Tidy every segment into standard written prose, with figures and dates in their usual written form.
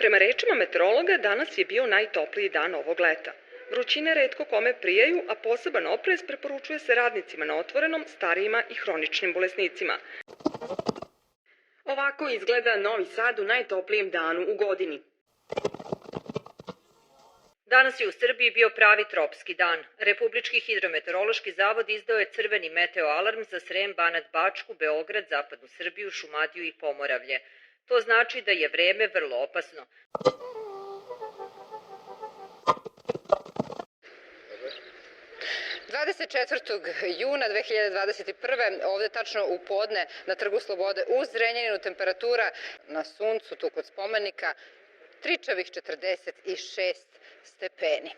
Prema rečima meteorologa, danas je bio najtopliji dan ovog leta. Vrućine retko kome prijaju, a poseban oprez preporučuje se radnicima na otvorenom, starijima i hroničnim bolesnicima. Ovako izgleda Novi Sad u najtoplijem danu u godini. Danas je u Srbiji bio pravi tropski dan. Republički hidrometeorološki zavod izdao je crveni meteoalarm za Srem, Banat, Bačku, Beograd, Zapadnu Srbiju, Šumadiju i Pomoravlje. To znači da je vreme vrlo opasno. juna 2021. ovde tačno u podne na Trgu Slobode u Zrenjaninu temperatura na suncu tu kod spomenika tričavih 46 stepeni.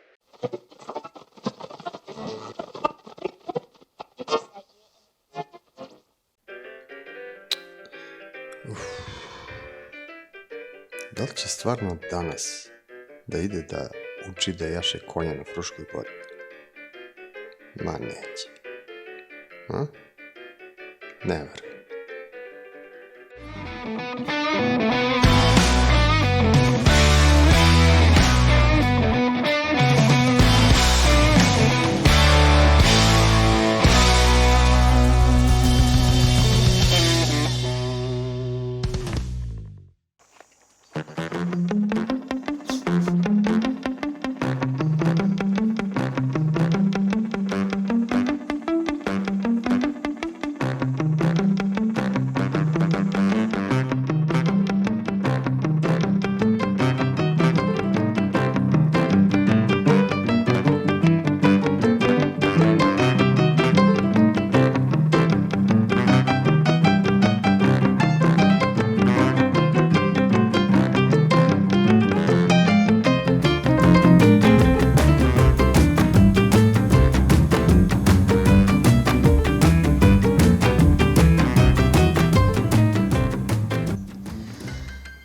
Da li će stvarno danas da ide da uči da jaše konja na Fruškoj gori? Ma neće. A? Ne verujem.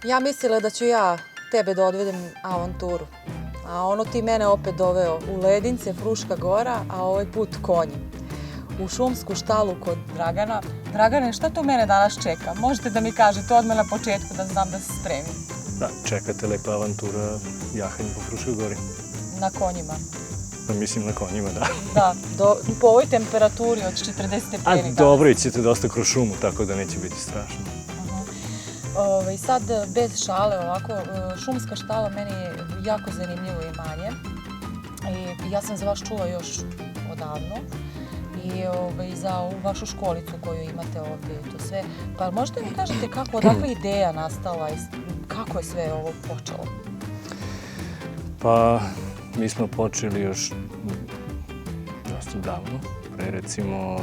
Ja mislila da ću ja tebe da odvedem avanturu, a ono ti mene opet doveo u Ledince, Fruška gora, a ovaj put konji. U šumsku štalu kod Dragana. Dragane, šta tu mene danas čeka? Možete da mi kažete odmah na početku da znam da se spremim. Da, čekate lepa avantura jahanje po Fruškoj gori. Na konjima. Mislim na konjima, da. Da, po ovoj temperaturi od 40 stepeni danas. A dobro, ićete dosta kroz šumu, tako da neće biti strašno. I sad, bez šale, ovako, šumska štala meni je jako zanimljivo imanje. I ja sam za vas čula još odavno. I za ovu vašu školicu koju imate ovdje i to sve. Pa možete mi kažete kako odakle ideja nastala i kako je sve ovo počelo? Pa, mi smo počeli još dosta davno, pre recimo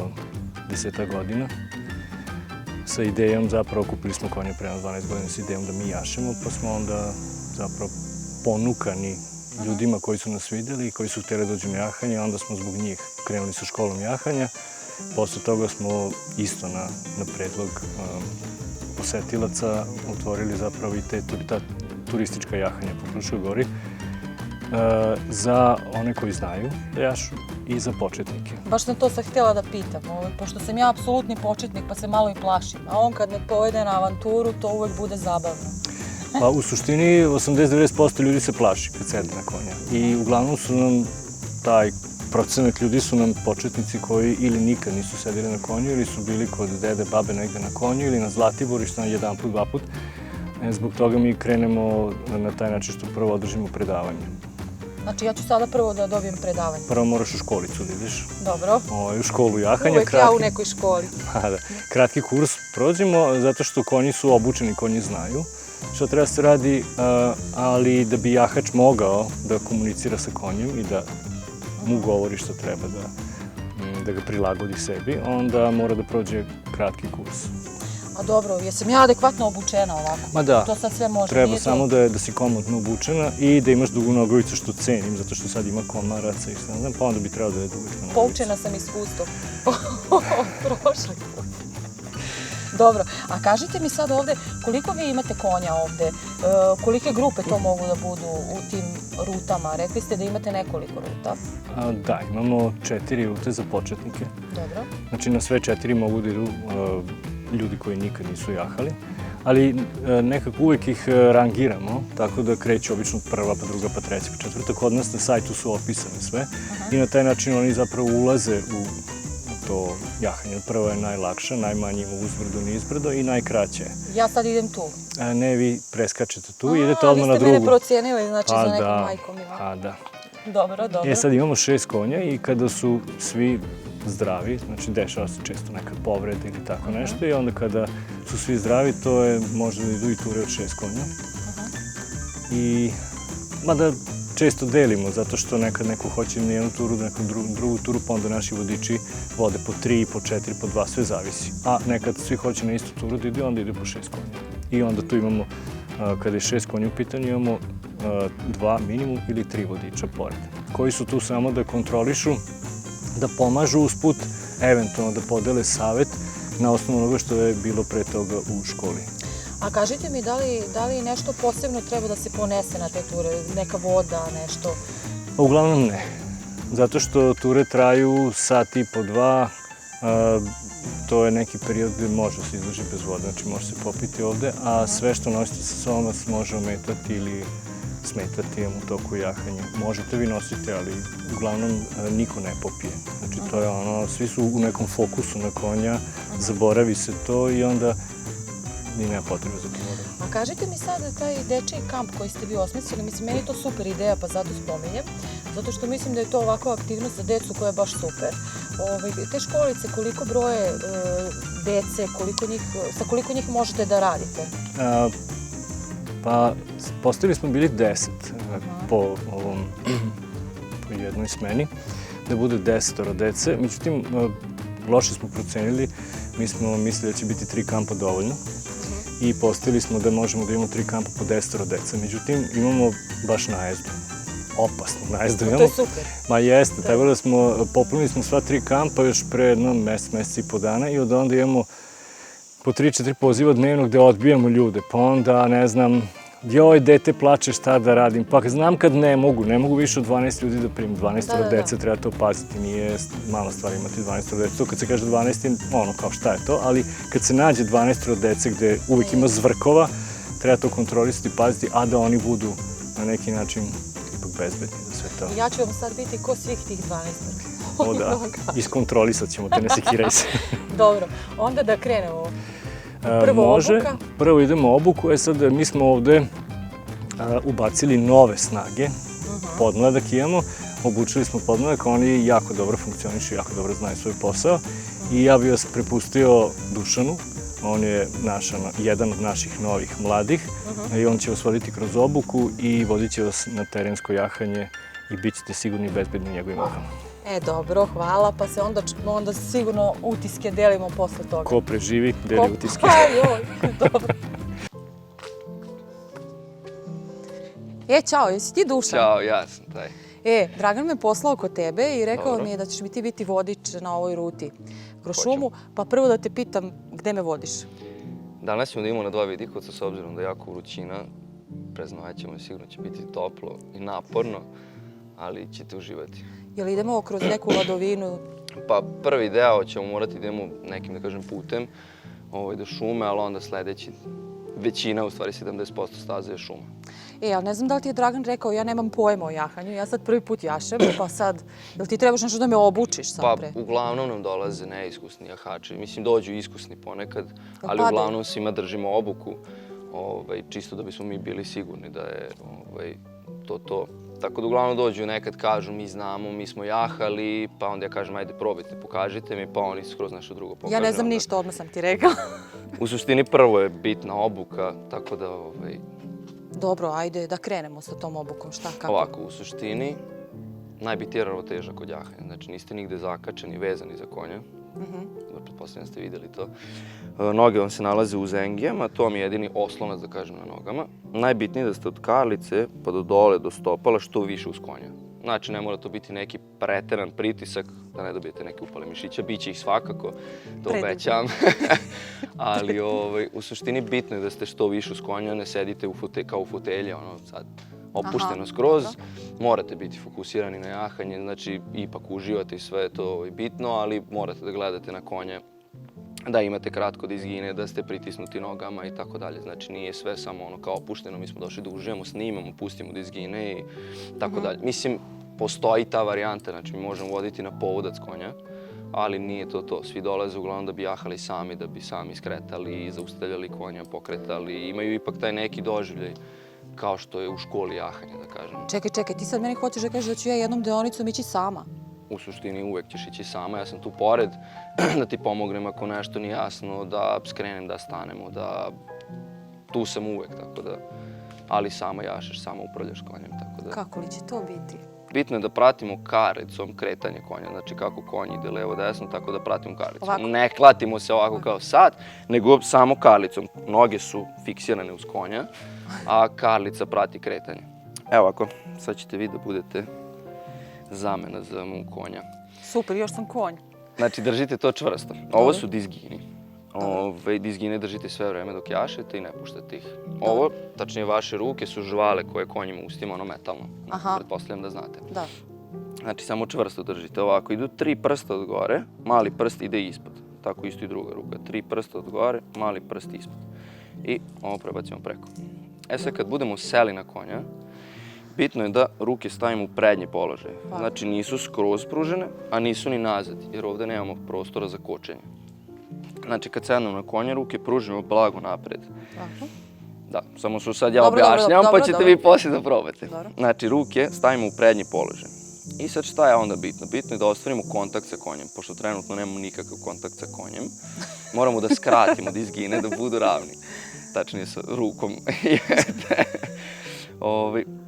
10 godina. Sa idejom, zapravo kupili smo konje prema 12 godina sa idejom da mi jašemo, pa smo onda zapravo ponukani ljudima koji su nas videli i koji su htjeli dođu na jahanje, onda smo zbog njih krenuli sa školom jahanja. Posle toga smo isto na predlog posetilaca otvorili zapravo i ta turistička jahanja po Fruškoj gori za one koji znaju da jašu i za početnike. Baš sam to sad htjela da pitam, pošto sam ja apsolutni početnik pa se malo i plašim, a on kad me povede na avanturu to uvek bude zabavno. Pa u suštini 80-90% ljudi se plaši kad sede na konja i uglavnom su nam taj procenat ljudi su nam početnici koji ili nikad nisu sedeli na konju ili su bili kod dede, babe negde na konju ili na Zlatiboru što jedan put, dva put. Zbog toga mi krenemo na taj način što prvo održimo predavanje. Znači ja ću sada prvo da dobijem predavanje. Prvo moraš u školicu da ideš. Dobro. U školu jahanja. Uvek ja u nekoj školi. Kratki kurs prođemo zato što konji su obučeni, konji znaju što treba se radi, ali da bi jahač mogao da komunicira sa konjem i da mu govori što treba da ga prilagodi sebi, onda mora da prođe kratki kurs. A dobro, jesam ja adekvatno obučena ovako? Ma da, to sad sve može, treba samo da si komotno obučena i da imaš dugu nogavicu što cenim, zato što sad ima komaraca i što ne znam, pa onda bi trebalo da je dugačka nogavica. Poučena sam iskustvom. Prošli put. Dobro, a kažite mi sad ovde, koliko vi imate konja ovde? Kolike grupe to mogu da budu u tim rutama? Rekli ste da imate nekoliko ruta. Da, imamo 4 rute za početnike. Dobro. Znači na sve 4 mogu da idu ljudi koji nikad nisu jahali, ali nekako uvek ih rangiramo, tako da kreću obično prva, pa druga, pa treća, pa četvrta. Kod nas na sajtu su opisane sve i na taj način oni zapravo ulaze u to jahanje. Prva je najlakša, najmanje ima uzbrdo, nizbrdo i najkraće. Ja sad idem tu. Ne, vi preskačete tu i idete odmah na drugu. Vi ste mene procijenili, znači, za nekom majkom. Da. Dobro. Sad imamo 6 konja i kada su svi zdravi, znači dešava se često nekad povrede ili tako nešto i onda kada su svi zdravi, to je možda da idu i ture od 6 konja. Mada često delimo, zato što nekad neko hoće na jednu turu, neku drugu turu, pa onda naši vodiči vode po 3, po 4, po 2, sve zavisi. A nekad svi hoće na istu turu da ide, onda ide po 6 konja. I onda tu imamo, kada je 6 konja u pitanju, imamo 2 minimum ili 3 vodiča pored, koji su tu samo da kontrolišu, da pomažu usput, eventualno da podele savet na osnovu onoga što je bilo pre toga u školi. A kažite mi, da li nešto posebno treba da se ponese na te ture? Neka voda, nešto? Uglavnom ne. Zato što ture traju sat i po 2, to je neki period gde može se izdrži bez vode, znači može se popiti ovde, a sve što nosite sa sobom vas može ometati ili smetati u toku jahanja. Možete vi nositi, ali uglavnom niko ne popije. Znači to je ono, svi su u nekom fokusu na konja, zaboravi se to i onda ni nema potrebe za to vodom. A kažite mi sad taj dečiji kamp koji ste vi osmislili, mislim, meni je to super ideja, pa zato spominjem, zato što mislim da je to ovakva aktivnost za decu koja je baš super. Te školice, koliko broje dece, sa koliko njih možete da radite? Pa, postavili smo bili 10 po jednoj smeni, da bude 10 dece. Međutim, loše smo procenili, mi smo mislili da će biti 3 kampa dovoljno i postavili smo da možemo da imamo 3 kampa po 10 dece. Međutim, imamo baš najezdu, opasnu najezdu. To je super. Ma jeste, tako da popunili smo sva 3 kampa još pre jedno mesec i po dana i od onda imamo po 3-4 poziva dnevno gde odbijamo ljude, pa onda, ne znam, joj, dete plače, šta da radim, pa znam kad ne mogu više od 12 ljudi da primim, 12 dece, treba to paziti, nije mala stvar imati 12 dece, to kad se kaže 12, ono kao šta je to, ali kad se nađe 12 dece gde uvek ima zvrkova, treba to kontrolisati, paziti, a da oni budu na neki način ipak bezbedni za sve to. Ja ću vam sad biti ko svih tih 12. O da, iskontrolisat ćemo te, ne sekiraj se. Dobro, onda da krenemo. Prvo obuka? Prvo idemo obuku, sad mi smo ovde ubacili nove snage, podmladak imamo, obučili smo podmladak, oni jako dobro funkcionišu, jako dobro znaju svoj posao i ja bih vas prepustio Dušanu, on je jedan od naših novih mladih i on će vas voditi kroz obuku i vodit će vas na terensko jahanje i bit ćete sigurni i bezbedni u njegovim rukama. Dobro, hvala, pa se onda sigurno utiske delimo posle toga. Ko preživi, deli utiske. Dobro. Ćao, jesi ti Dušan? Ćao, ja sam taj. Dragan me poslao kod tebe i rekao mi je da ćeš mi ti biti vodič na ovoj ruti kroz šumu, pa prvo da te pitam gde me vodiš? Danas ćemo da imamo na 2 vidikovca, s obzirom da je jako vrućina. Preznovaćemo, sigurno će biti toplo i naporno, ali ćete uživati. Jel idemo kroz neku ladovinu? Pa prvi deo ćemo morati da idemo nekim, da kažem, putem do šume, ali onda sledeći, većina, u stvari 70% staze je šuma. Ali ne znam da li ti je Dragan rekao, ja nemam pojma o jahanju, ja sad prvi put jašem, pa sad, jel ti trebaš nešto da me obučiš sad pre? Pa uglavnom nam dolaze neiskusni jahači, mislim dođu iskusni ponekad, ali uglavnom svima držimo obuku, čisto da bismo mi bili sigurni da je to. Tako da uglavnom dođu, nekad kažu mi znamo, mi smo jahali, pa onda ja kažem ajde probajte, pokažite mi, pa oni skroz nešto drugo pokažu. Ja ne znam ništa, odmah sam ti rekao. U suštini prvo je bitna obuka, tako da... Dobro, ajde da krenemo sa tom obukom, šta, kako? Ovako, u suštini najbitnija je ravnoteža kod jahanja, znači niste nigde zakačeni, vezani za konja. Pretpostavljam da ste videli to. Noge vam se nalaze u zengijama, to vam je jedini oslonac, da kažem, na nogama. Najbitnije je da ste od karlice pa do dole, do stopala, što više uz konja. Znači, ne mora to biti neki preteran pritisak, da ne dobijete neke upale mišića, bit će ih svakako, to obećam. Ali u suštini bitno je da ste što više uz konja, ne sedite kao u fotelje, sad opušteno skroz. Morate biti fokusirani na jahanje, znači ipak uživate i sve je to bitno, ali morate da gledate na konje da imate kratko dizgine, da ste pritisnuti nogama i tako dalje. Znači nije sve samo ono kao opušteno, mi smo došli da uživamo, snimamo, pustimo dizgine i tako dalje. Mislim, postoji ta varijanta, znači mi možemo voditi na povodac konja, ali nije to to. Svi dolaze uglavnom da bi jahali sami, da bi sami skretali, zaustavljali konja, pokretali. Imaju ipak taj neki doživljaj kao što je u školi jahanja, da kažem. Čekaj, ti sad meni hoćeš da kažeš da ću ja jednom deonicom ići sama? U suštini uvek ćeš ići sama, ja sam tu pored da ti pomognem ako nešto nije jasno, da skrenem, da stanemo, da... Tu sam uvek, tako da... Ali sama jašeš, sama upravljaš konjem, tako da... Kako li će to biti? Bitno je da pratimo karicom kretanje konja, znači kako konj ide levo-desno, tako da pratimo karicom. Ovako. Ne klatimo se ovako kao sad, nego samo karlicom. Noge su fiksirane uz konja, a karlica prati kretanje. Evo ovako, sad ćete vi da budete zamena za mog konja. Super, još sam konj. Znači, držite to čvrsto. Ovo su dizgini. Dizgine držite sve vreme dok jašete i ne puštate ih. Ovo, tačnije vaše ruke, su žvale koje konj ima u ustima, ono metalno. Pretpostavljam da znate. Da. Znači, samo čvrsto držite ovako. Idu 3 prsta od gore, mali prst ide ispod. Tako isto i druga ruka. 3 prsta od gore, mali prst ispod. I ovo prebacimo preko. E sad, kad budemo seli na konja, bitno je da ruke stavimo u prednji položaj. Znači, nisu skroz pružene, a nisu ni nazad, jer ovde nemamo prostora za kočenje. Znači, kad sednemo na konja, ruke pružimo blago napred. Da, samo što sad ja objašnjam, pa ćete vi poslije da probate. Znači, ruke stavimo u prednji položaj. I sad šta je onda bitno? Bitno je da ostvarimo kontakt sa konjem, pošto trenutno nemamo nikakav kontakt sa konjem. Moramo da skratimo dizgine, da budu ravni. Tačnije sa rukom.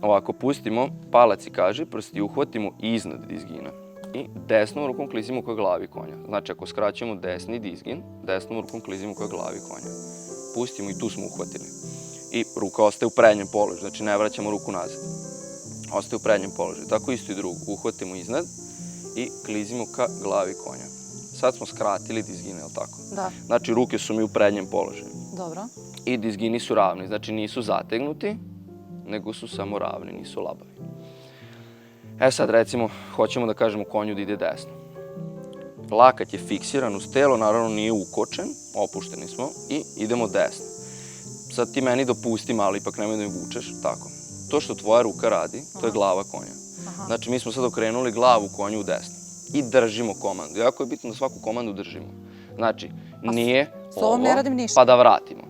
Ovako, pustimo palac i kaži, prsti uhvatimo iznad dizgina. I desnom rukom klizimo ka glavi konja. Znači, ako skraćujemo desni dizgin, desnom rukom klizimo ka glavi konja. Pustimo i tu smo uhvatili. I ruka ostaje u prednjem položaju, znači ne vraćamo ruku nazad. Ostaje u prednjem položaju. Tako isto i drugu. Uhvatimo iznad i klizimo ka glavi konja. Sad smo skratili dizgine, je li tako? Da. Znači, ruke su mi u prednjem položaju. Dobro. I dizgini su ravni, znači nisu zategnuti, nego su samo ravni, nisu labavi. E sad, recimo, hoćemo da kažemo konju da ide desno. Lakat je fiksiran uz telo, naravno nije ukočen, opušteni smo i idemo desno. Sad ti meni dopusti malo, ipak nemoj da mi vučeš, tako. To što tvoja ruka radi, to je glava konja. Znači, mi smo sad okrenuli glavu konju u desno i držimo komandu. Jako je bitno da svaku komandu držimo. Znači, nije ovo, pa da vratimo,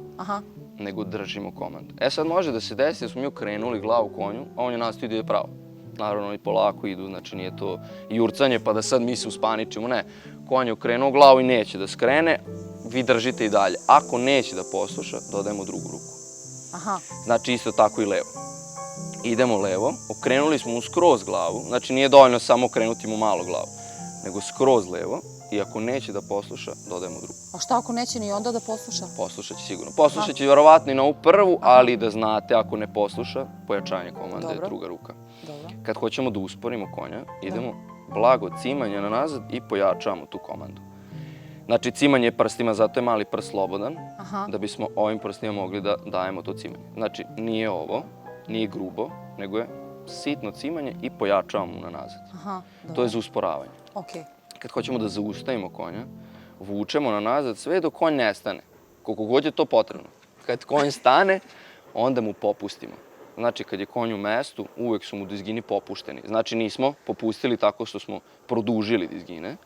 nego držimo komandu. E sad može da se desi da smo mi okrenuli glavu konju, a on je nastavio da ide pravo. Naravno, oni polako idu, znači nije to jurcanje pa da sad mi se uspaničimo, ne. Konj je okrenuo glavu i neće da skrene, vi držite i dalje. Ako neće da posluša, dodajemo drugu ruku. Znači isto tako i levo. Idemo levo, okrenuli smo mu skroz glavu, znači nije dovoljno samo okrenuti mu malo glavu, nego skroz levo i ako neće da posluša, dodajemo drugu. A šta ako neće ni onda da posluša? Poslušat će sigurno. Poslušat će verovatno i na ovu prvu, ali da znate, ako ne posluša, pojačanje komande je druga ruka. Kad hoćemo da usporimo konja, idemo blago cimanje na nazad i pojačavamo tu komandu. Znači, cimanje je prstima, zato je mali prst slobodan, da bismo ovim prstima mogli da dajemo to cimanje. Znači, nije ovo, nije grubo, nego je sitno cimanje i pojačavamo mu na nazad. To je za usporavanje. Kad hoćemo da zaustavimo konja, vučemo na nazad sve dok konj ne stane, koliko god je to potrebno. Kad konj stane, onda mu popustimo. Znači, kad je konj u mestu, uvek su mu dizgini popušteni. Znači, nismo popustili tako što smo produžili dizgine.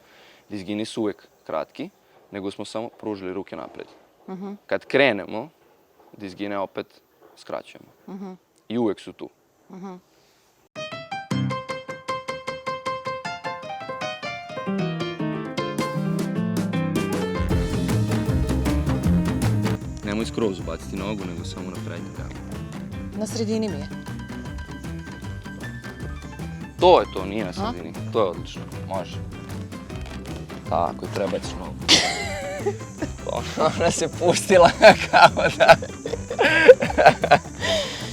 Dizgini su uvek kratki, nego smo samo pružili ruke napred. Kad krenemo, dizgine opet skraćujemo. I uvek su tu. Nemoj skroz ubaciti nogu, nego samo na prednju granu. Na sredini mi je. To je to, nije na sredini. To je odlično, može. Tako, treba ćeš nogu. Ona se pustila kao da...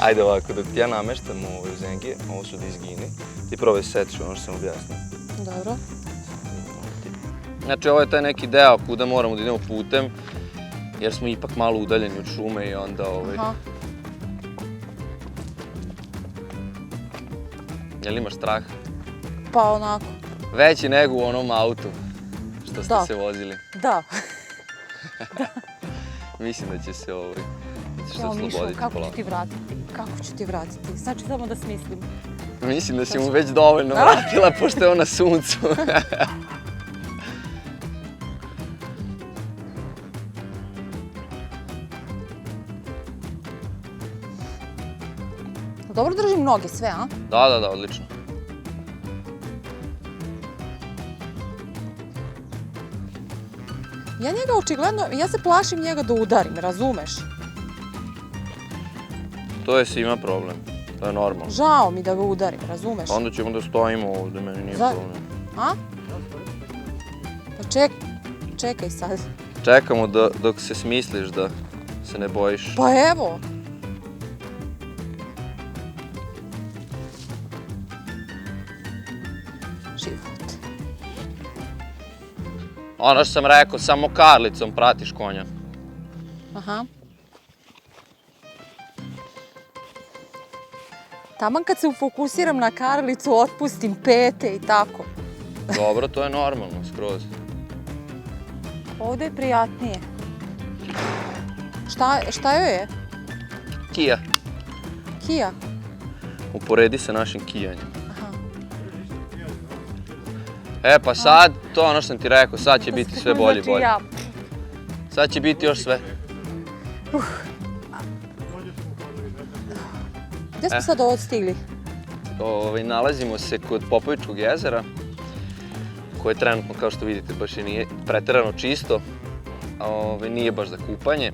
Ajde ovako, dok ti ja nameštam u zengije, ovo su dizgini, ti probaj setiš ono što sam objasnio. Dobro. Znači, ovo je taj neki deo kuda moramo da idemo putem, jer smo ipak malo udaljeni od šume i onda Jel imaš strah? Pa onako. Veći nego u onom autu što ste se vozili. Da. Mislim da će se Jao, Mišo, osloboditi kako ću polako. ti vratiti? Kako ću ti vratiti? Znači, samo da smislim. Mislim da si mu već dovoljno vratila, pošto je on na suncu. Dobro držim noge sve, a? Da, odlično. Ja njega očigledno, ja se plašim njega da udarim, razumeš? To je svima problem. To je normalno. Žao mi da ga udarim, razumeš? Onda ćemo da stojimo ovde, meni nije problem. A? Pa čekaj sad. Čekamo dok se smisliš da se ne bojiš. Pa evo. Život. Ono što sam rekao, samo karlicom pratiš konja. Aha. Taman kad se ufokusiram na karlicu, otpustim pete i tako. Dobro, to je normalno, skroz. Ovde je prijatnije. Šta joj je? Kija. Kija? Uporedi sa našim kijanjem. Aha. E pa sad, to je ono što sam ti rekao, sad će biti sve bolje i Znači bolje. ja. Sad će biti još sve. Gde smo sad ovo stigli? Nalazimo se kod Popovičkog jezera, koje trenutno, kao što vidite, baš i nije preterano čisto. Nije baš za kupanje,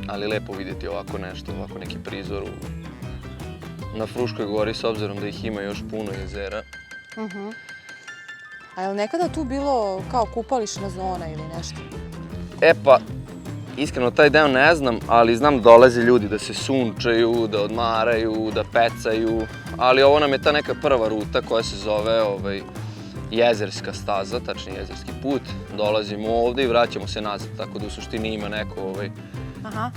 ali lepo vidjeti ovako nešto, ovako neki prizor na Fruškoj gori, s obzirom da ih ima još puno jezera. A je li nekada tu bilo kao kupališna zona ili nešto? E pa, iskreno taj deo ne znam, ali znam da dolaze ljudi da se sunčaju, da odmaraju, da pecaju, ali ovo nam je ta neka prva ruta koja se zove jezerska staza, tačnije jezerski put. Dolazimo ovde i vraćamo se nazad, tako da u suštini ima neko Aha.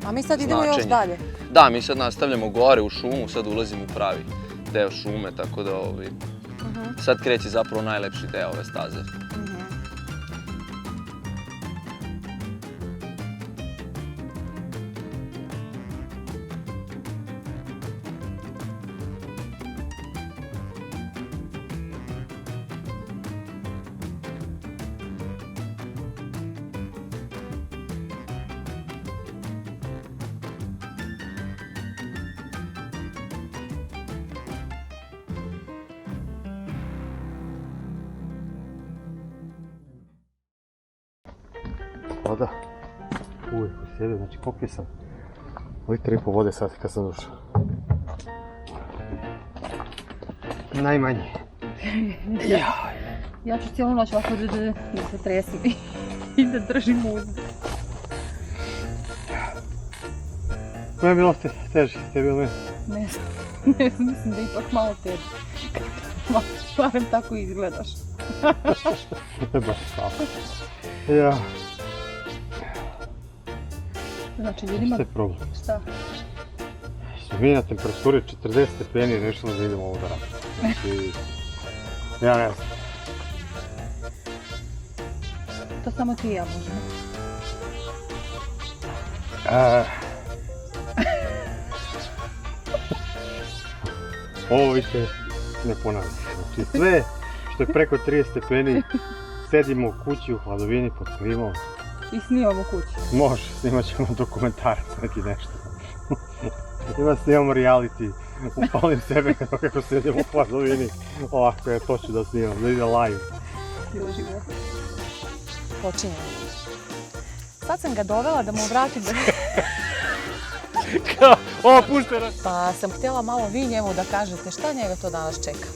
A mi sad idemo još značenje. dalje? Da, mi sad nastavljamo gore u šumu, sad ulazimo u pravi deo šume, tako da sad kreće zapravo najlepši deo ove staze. Voda. Uvijek u sebi, znači popio sam litra i po vode sad kad sam došao. Najmanje. Ja ću cijelu noć ovako da se tresim i da držim muzu. Koje je bilo teže? Te je bilo ne? Ne znam, mislim da je ipak malo teže. Barem tako izgledaš. Baš tako. Ja. Znači ljudima... Šta je problem? Šta? Smo mi na temperaturi 40 stepeni i rešili da idemo ovo da radimo. Znači, ja ne znam. To samo ti i ja možemo. Ovo više ne ponavljam. Znači sve što je preko 30 stepeni, sedimo u kući u hladovini pod klimom. I snimamo kuću. Može, snimat ćemo dokumentarac neki nešto. Snimamo reality, upalim sebe kako sedimo u hladovini. Ovako je, to ću da snimam, da ide live. Počinjemo. Sad sam ga dovela da mu vratim... O, puštena! Pa sam htjela malo vi njemu da kažete šta njega to danas čeka.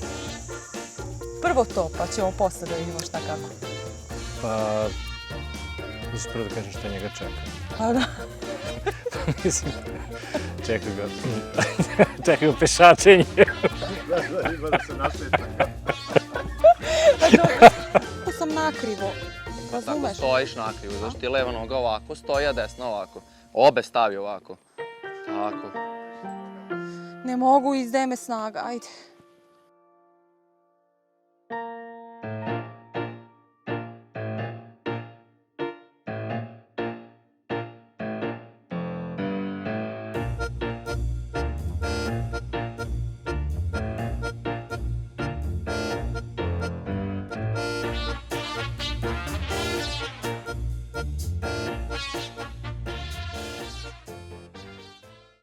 Prvo to, pa ćemo posle da vidimo šta kako. Pa, mislim prvo da kažem šta njega čeka. Pa da. Mislim, čeka ga pešačenje. Da se našeta. Kako sam nakrivo, Tako razumeš? stojiš nakrivo, zašto ti je leva noga ovako stoji, a desna ovako. Obe stavi ovako. Tako. Ne mogu, izdaje me snaga, ajde.